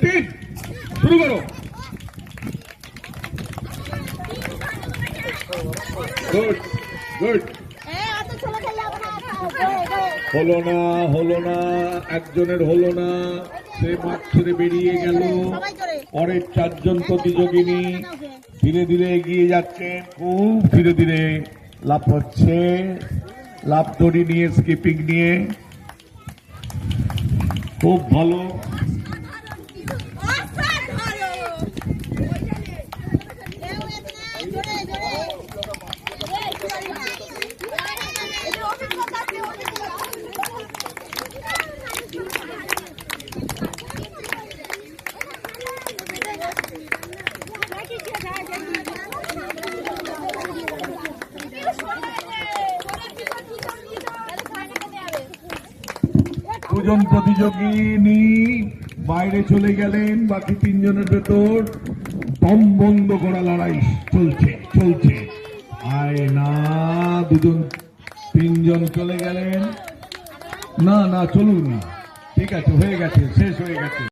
তিন, শুরু করো। Good good. হলো না, হলো না, একজনের হলো না, সে মাঠ ছেড়ে বেরিয়ে গেল। পরের চারজন প্রতিযোগিনী ধীরে ধীরে এগিয়ে যাচ্ছে, খুব ধীরে ধীরে লাফ হচ্ছে, লাফ দড়ি নিয়ে, স্কিপিং নিয়ে, খুব ভালো। দুজন প্রতিযোগিনী বাইরে চলে গেলেন, বাকি তিনজনের ভেতর দম বন্ধ করা লড়াই চলছে চলছে। আয় না, দুজন তিনজন চলে গেলেন। না না, চলুন না, ঠিক আছে, হয়ে গেছে, শেষ হয়ে গেছে।